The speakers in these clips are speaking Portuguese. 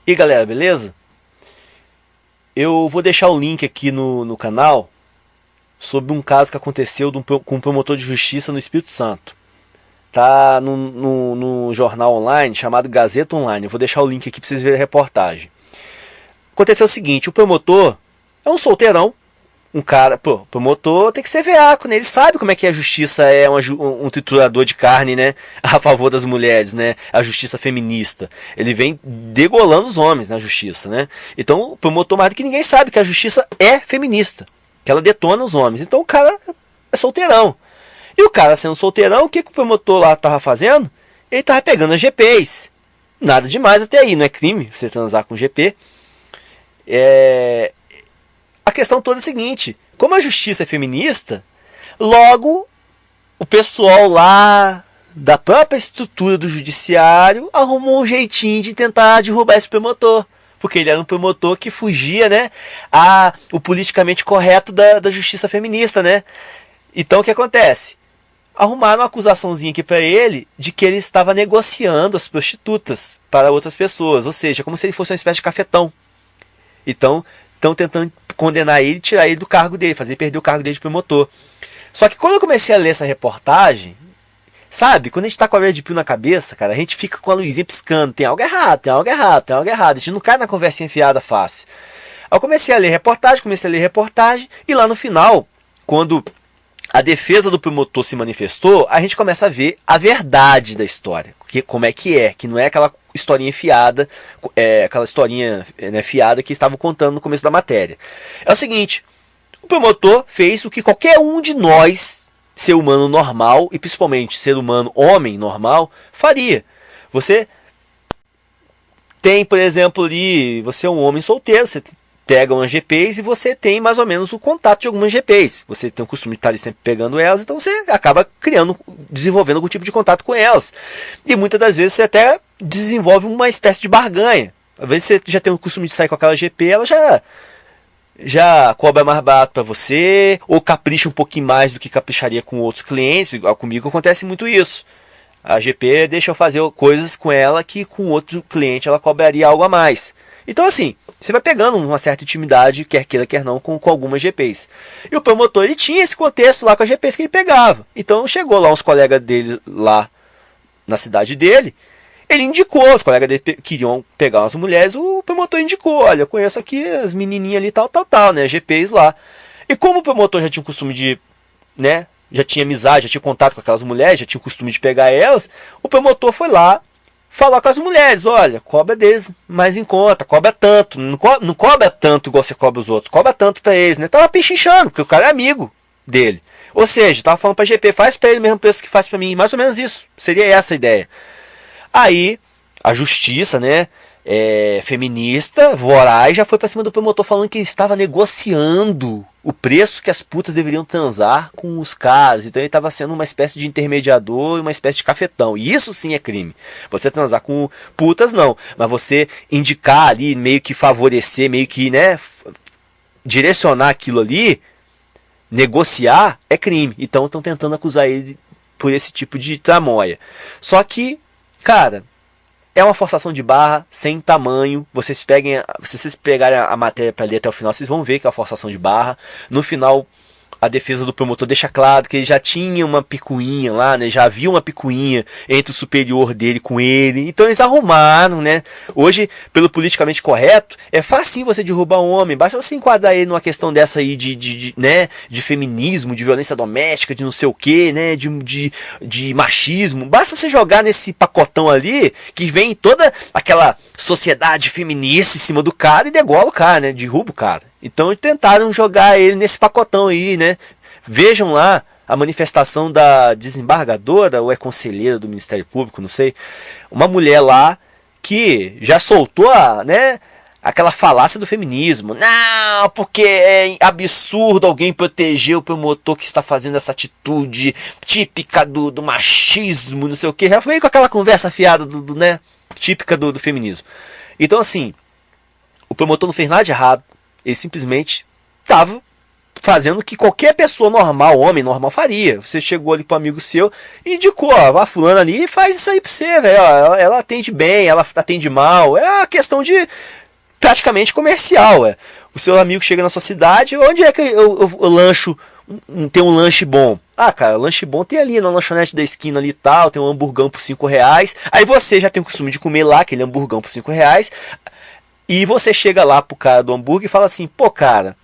E galera, beleza? Eu vou deixar o link aqui no canal sobre um caso que aconteceu com um promotor de justiça no Espírito Santo. Tá no jornal online chamado Gazeta Online. Eu vou deixar o link aqui para vocês verem a reportagem. Aconteceu o seguinte, o promotor é um solteirão. Um cara, pô, promotor tem que ser veaco, né? Ele sabe como é que a justiça é um triturador de carne, né? A favor das mulheres, né? A justiça feminista. Ele vem degolando os homens na justiça, né? Então o promotor mais do que ninguém sabe que a justiça é feminista. Que ela detona os homens. Então o cara é solteirão. E o cara sendo solteirão, o que o promotor lá tava fazendo? Ele tava pegando as GPs. Nada demais até aí, não é crime você transar com GP. A questão toda é a seguinte, como a justiça é feminista, logo o pessoal lá da própria estrutura do judiciário arrumou um jeitinho de tentar derrubar esse promotor. Porque ele era um promotor que fugia, né, o politicamente correto da justiça feminista, né? Então o que acontece? Arrumaram uma acusaçãozinha aqui para ele de que ele estava negociando as prostitutas para outras pessoas. Ou seja, como se ele fosse uma espécie de cafetão. Então, estão tentando condenar ele e tirar ele do cargo dele, fazer ele perder o cargo dele de promotor. Só que quando eu comecei a ler essa reportagem, sabe, quando a gente tá com a veia de pio na cabeça, cara, a gente fica com a luzinha piscando, tem algo errado, tem algo errado, tem algo errado, a gente não cai na conversinha enfiada fácil. Aí eu comecei a ler reportagem, e lá no final, quando a defesa do promotor se manifestou, a gente começa a ver a verdade da história, como é, que não é aquela historinha fiada, aquela historinha, né, fiada que estavam contando no começo da matéria. É o seguinte, o promotor fez o que qualquer um de nós, ser humano normal, e principalmente ser humano homem normal, faria. Você tem, por exemplo, ali, você é um homem solteiro, você pega umas GPs e você tem mais ou menos o contato de algumas GPs. Você tem o costume de estar ali sempre pegando elas, então você acaba desenvolvendo algum tipo de contato com elas. E muitas das vezes você até desenvolve uma espécie de barganha. Às vezes você já tem o costume de sair com aquela GP, ela já cobra mais barato para você, ou capricha um pouquinho mais do que capricharia com outros clientes. Comigo acontece muito isso. A GP deixa eu fazer coisas com ela que com outro cliente ela cobraria algo a mais. Então assim, você vai pegando uma certa intimidade, quer queira, quer não, com algumas GPs. E o promotor, ele tinha esse contexto lá com as GPs que ele pegava. Então chegou lá uns colegas dele lá na cidade dele, ele indicou, os colegas dele queriam pegar umas mulheres, o promotor indicou, olha, eu conheço aqui as menininhas ali, tal, né, GPs lá. E como o promotor já tinha o costume de, né, já tinha amizade, já tinha contato com aquelas mulheres, já tinha o costume de pegar elas, o promotor foi lá falar com as mulheres, olha, cobra deles mais em conta, cobra tanto, não cobra tanto igual você cobra os outros, cobra tanto pra eles, né? Tava pechinchando, porque o cara é amigo dele. Ou seja, tava falando pra GP, faz pra ele o mesmo preço que faz pra mim, mais ou menos isso, seria essa a ideia. Aí, a justiça, né, feminista, voraz, já foi pra cima do promotor falando que ele estava negociando o preço que as putas deveriam transar com os caras. Então ele estava sendo uma espécie de intermediador e uma espécie de cafetão. E isso sim é crime. Você transar com putas não, mas você indicar ali, meio que favorecer, meio que, né, direcionar aquilo ali, negociar, é crime. Então estão tentando acusar ele por esse tipo de tramóia. Só que, cara, é uma forçação de barra sem tamanho. Se vocês pegarem a matéria para ler até o final, vocês vão ver que é uma forçação de barra. No final, a defesa do promotor deixa claro que ele já tinha uma picuinha lá, né? Já havia uma picuinha entre o superior dele com ele. Então eles arrumaram, né? Hoje, pelo politicamente correto, é fácil você derrubar um homem. Basta você enquadrar ele numa questão dessa aí né? De feminismo, de violência doméstica, de não sei o que, né? De machismo. Basta você jogar nesse pacotão ali que vem toda aquela sociedade feminista em cima do cara e degola o cara, né? Derruba o cara. Então tentaram jogar ele nesse pacotão aí, né? Vejam lá a manifestação da desembargadora ou é conselheira do Ministério Público, não sei. Uma mulher lá que já soltou né, aquela falácia do feminismo. Não, porque é absurdo alguém proteger o promotor que está fazendo essa atitude típica do machismo, não sei o que. Já foi com aquela conversa fiada né, típica do feminismo. Então assim, o promotor não fez nada de errado. Ele simplesmente estava fazendo o que qualquer pessoa normal, homem normal, faria. Você chegou ali pro amigo seu e indicou, ó, a fulana ali faz isso aí pra você, velho. Ela atende bem, ela atende mal. É uma questão de praticamente comercial. O seu amigo chega na sua cidade, onde é que eu lancho, tem um lanche bom? Ah, cara, lanche bom tem ali na lanchonete da esquina ali e tal, tem um hamburgão por R$5. Aí você já tem o costume de comer lá aquele hamburgão por R$5. E você chega lá pro cara do hambúrguer e fala assim, pô, cara,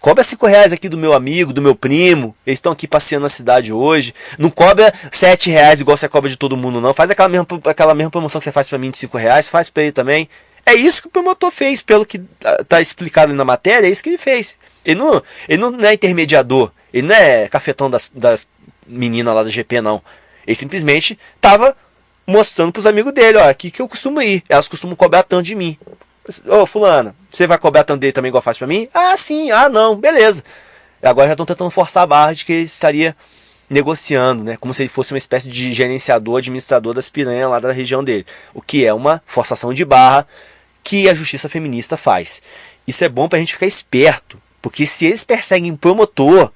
cobra R$5 aqui do meu amigo, do meu primo. Eles estão aqui passeando na cidade hoje. Não cobra R$7 igual você cobra de todo mundo, não. Faz aquela mesma promoção que você faz pra mim de R$5, faz pra ele também. É isso que o promotor fez, pelo que tá explicado na matéria, é isso que ele fez. Ele não é intermediador, ele não é cafetão das meninas lá da GP, não. Ele simplesmente tava mostrando pros amigos dele, ó, aqui que eu costumo ir. Elas costumam cobrar tanto de mim. Ô, fulana, você vai cobrar tanto dele também igual faz pra mim? Ah, sim, ah, não, beleza. Agora já estão tentando forçar a barra de que ele estaria negociando, né? Como se ele fosse uma espécie de gerenciador, administrador das piranhas lá da região dele. O que é uma forçação de barra que a justiça feminista faz. Isso é bom pra gente ficar esperto, porque se eles perseguem promotor,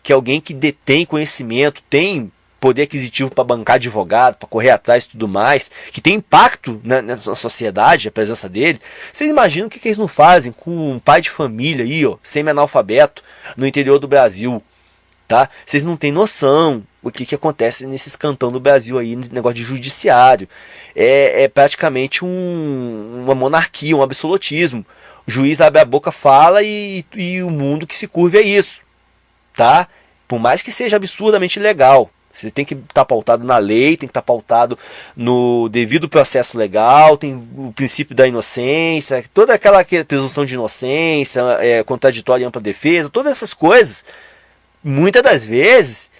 que é alguém que detém conhecimento, tem poder aquisitivo para bancar advogado, para correr atrás e tudo mais, que tem impacto na sociedade, a presença dele, vocês imaginam o que eles não fazem com um pai de família aí, ó, semi-analfabeto, no interior do Brasil, tá? Vocês não têm noção o que acontece nesses cantão do Brasil aí, no negócio de judiciário. É praticamente uma monarquia, um absolutismo. O juiz abre a boca, fala e o mundo que se curve é isso, tá? Por mais que seja absurdamente legal. Você tem que estar pautado na lei, tem que estar pautado no devido processo legal, tem o princípio da inocência, toda aquela presunção de inocência, contraditória e ampla defesa, todas essas coisas, muitas das vezes,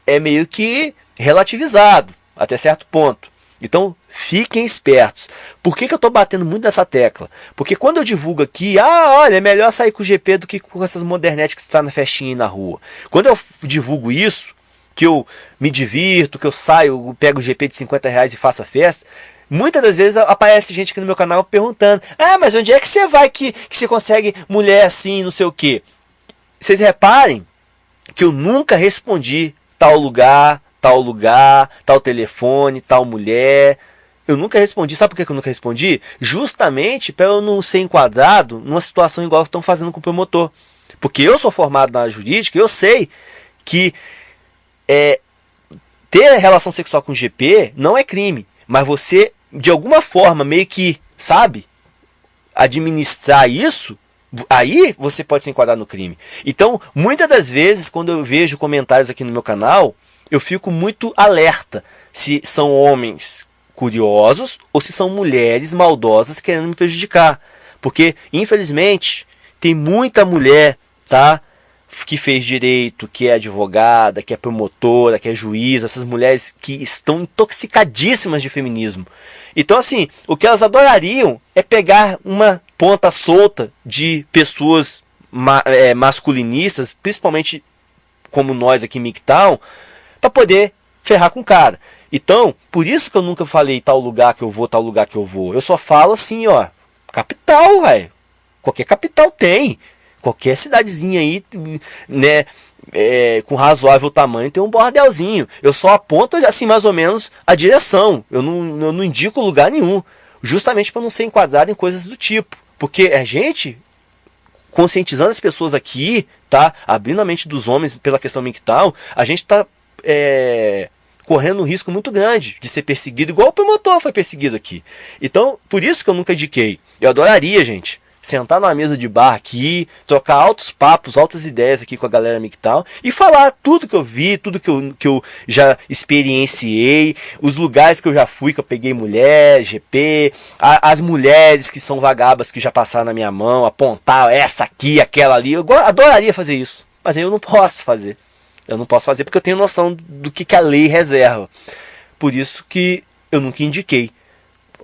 é meio que relativizado, até certo ponto. Então, fiquem espertos. Por que eu estou batendo muito nessa tecla? Porque quando eu divulgo aqui, olha, é melhor sair com o GP do que com essas modernetes que está na festinha aí na rua. Quando eu divulgo isso, que eu me divirto, que eu saio, pego o GP de R$50 e faço a festa, muitas das vezes aparece gente aqui no meu canal perguntando, mas onde é que você vai que você consegue mulher assim, não sei o quê? Vocês reparem que eu nunca respondi tal lugar, tal telefone, tal mulher. Eu nunca respondi. Sabe por que eu nunca respondi? Justamente para eu não ser enquadrado numa situação igual que estão fazendo com o promotor. Porque eu sou formado na jurídica, eu sei que ter relação sexual com GP não é crime. Mas você, de alguma forma, meio que, sabe, administrar isso, aí você pode se enquadrar no crime. Então, muitas das vezes, quando eu vejo comentários aqui no meu canal, eu fico muito alerta se são homens curiosos ou se são mulheres maldosas querendo me prejudicar. Porque, infelizmente, tem muita mulher, tá, que fez direito, que é advogada, que é promotora, que é juíza, essas mulheres que estão intoxicadíssimas de feminismo. Então, assim, o que elas adorariam é pegar uma ponta solta de pessoas masculinistas, principalmente como nós aqui em MGTOWN, para poder ferrar com o cara. Então, por isso que eu nunca falei tal lugar que eu vou, tal lugar que eu vou. Eu só falo assim, ó, capital, velho. Qualquer capital tem. Qualquer cidadezinha aí, né, com razoável tamanho, tem um bordelzinho. Eu só aponto, assim, mais ou menos a direção. Eu não indico lugar nenhum. Justamente para não ser enquadrado em coisas do tipo. Porque a gente, conscientizando as pessoas aqui, tá, abrindo a mente dos homens pela questão MGTOWN, a gente está correndo um risco muito grande de ser perseguido, igual o promotor foi perseguido aqui. Então, por isso que eu nunca indiquei. Eu adoraria, gente, sentar numa mesa de bar aqui, trocar altos papos, altas ideias aqui com a galera MGTOWN e falar tudo que eu vi, tudo que eu já experienciei, os lugares que eu já fui, que eu peguei mulher, GP, as mulheres que são vagabas que já passaram na minha mão, apontar essa aqui, aquela ali. Eu adoraria fazer isso, mas eu não posso fazer. Eu não posso fazer porque eu tenho noção do que a lei reserva. Por isso que eu nunca indiquei.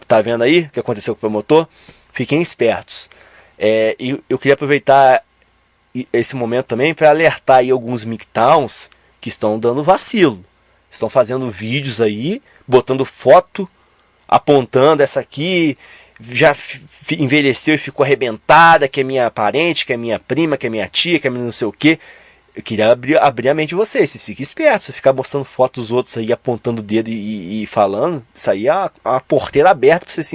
Tá vendo aí o que aconteceu com o promotor? Fiquem espertos. E eu queria aproveitar esse momento também para alertar aí alguns MGTOWNs que estão dando vacilo. Estão fazendo vídeos aí, botando foto, apontando essa aqui, já envelheceu e ficou arrebentada, que é minha parente, que é minha prima, que é minha tia, que é não sei o quê. Eu queria abrir a mente de vocês fiquem espertos, se ficar mostrando fotos dos outros aí, apontando o dedo e falando, isso aí é a porteira aberta pra você se